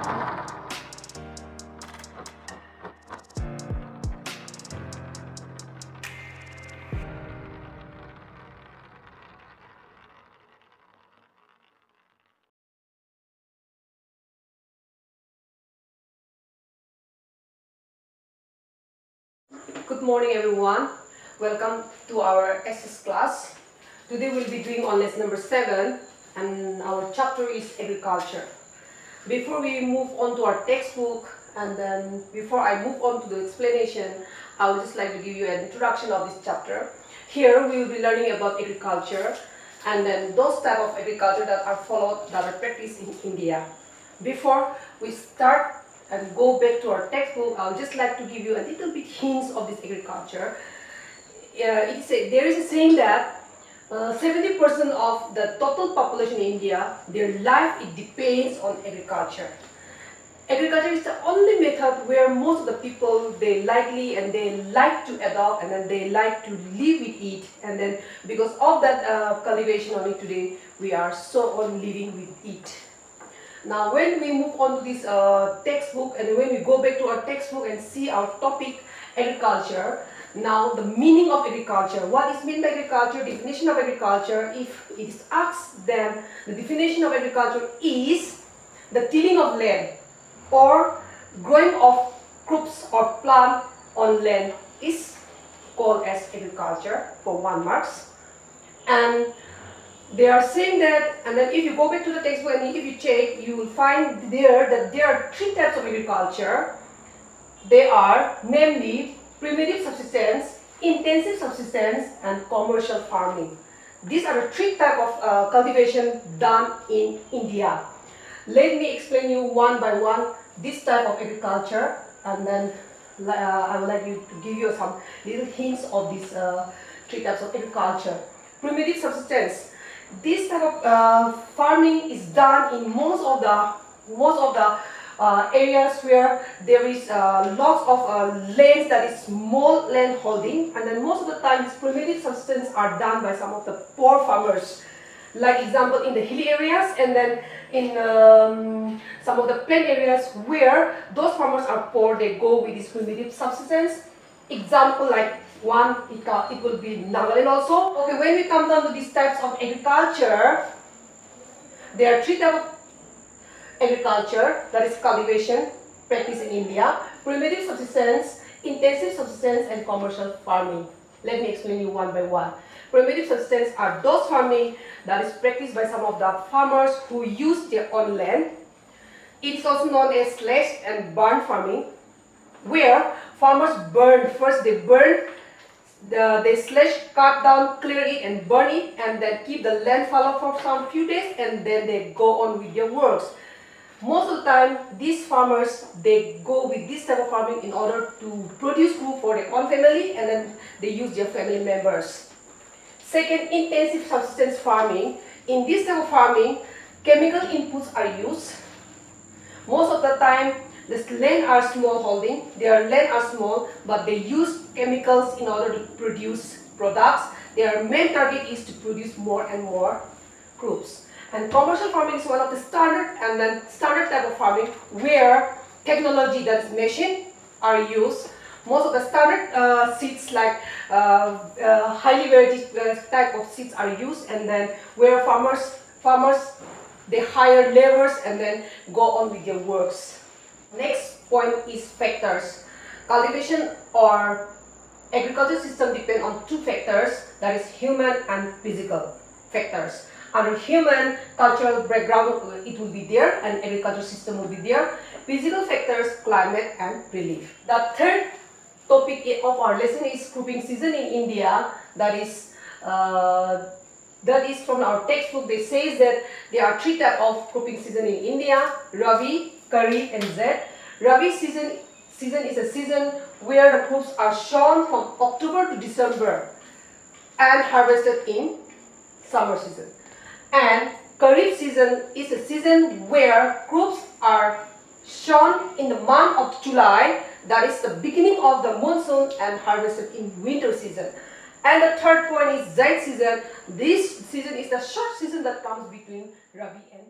Good morning everyone. Welcome to our SS class. Today we'll be doing on lesson number 7 and our chapter is agriculture. Before we move on to our textbook and then before I move on to the explanation, I would just like to give you an introduction of this chapter. Here we will be learning about agriculture and then those type of agriculture that are followed, that are practiced in India. Before we start and go back to our textbook, I would just like to give you a little bit hints of this agriculture. There is a saying that 70% of the total population in India, their life it depends on agriculture. Agriculture is the only method where most of the people they like to adopt and then they like to live with it, and then because of that cultivation only today we are so on living with it. Now when we move on to this textbook and when we go back to our textbook and see our topic agriculture, now the meaning of agriculture, what is meant by agriculture, definition of agriculture, if it is asked, then the definition of agriculture is the tilling of land or growing of crops or plant on land is called as agriculture for 1 marks. And they are saying that, and then if you go back to the textbook and if you check, you will find there that there are 3 types of agriculture. They are namely primitive subsistence, intensive subsistence and commercial farming. These are the 3 types of cultivation done in India. Let me explain you one by one this type of agriculture, and then I would like you to give you some little hints of these 3 types of agriculture. Primitive subsistence. This type of farming is done in most of the areas where there is lots of lands, that is small land holding, and then most of the time these primitive subsistence are done by some of the poor farmers. Like example in the hilly areas and then in some of the plain areas where those farmers are poor, they go with this primitive subsistence. Example like one, it will be Nagaland also. Okay, when we come down to these types of agriculture, there are 3 types of agriculture, that is cultivation, practiced in India: primitive subsistence, intensive subsistence and commercial farming. Let me explain you one by one. Primitive subsistence are those farming that is practiced by some of the farmers who use their own land. It is also known as slash and burn farming, where farmers burn, first they burn, they slash, cut down, clear it and burn it, and then keep the land fallow for some few days and then they go on with their works. Most of the time these farmers they go with this type of farming in order to produce food for their own family and then they use their family members. Second, intensive subsistence farming. In this type of farming, chemical inputs are used. Most of the time this land are small holding, their land are small, but they use chemicals in order to produce products. Their main target is to produce more and more crops. And commercial farming is one of the standard type of farming where technology, that is machine, are used. Most of the standard seeds like highly variety type of seeds are used, and then where farmers they hire laborers and then go on with their works. Next point is factors. Cultivation or agriculture system depend on 2 factors, that is human and physical factors. Under human, cultural background it will be there and agriculture system will be there. Physical factors, climate and relief. The third topic of our lesson is cropping season in India. That is from our textbook. They say that there are 3 types of cropping season in India: Rabi, Kharif and Zaid. Rabi season is a season where the crops are sown from October to December and harvested in summer season. And Kharif season is a season where crops are sown in the month of July, that is the beginning of the monsoon, and harvested in winter season. And the third point is Zaid season. This season is the short season that comes between Rabi and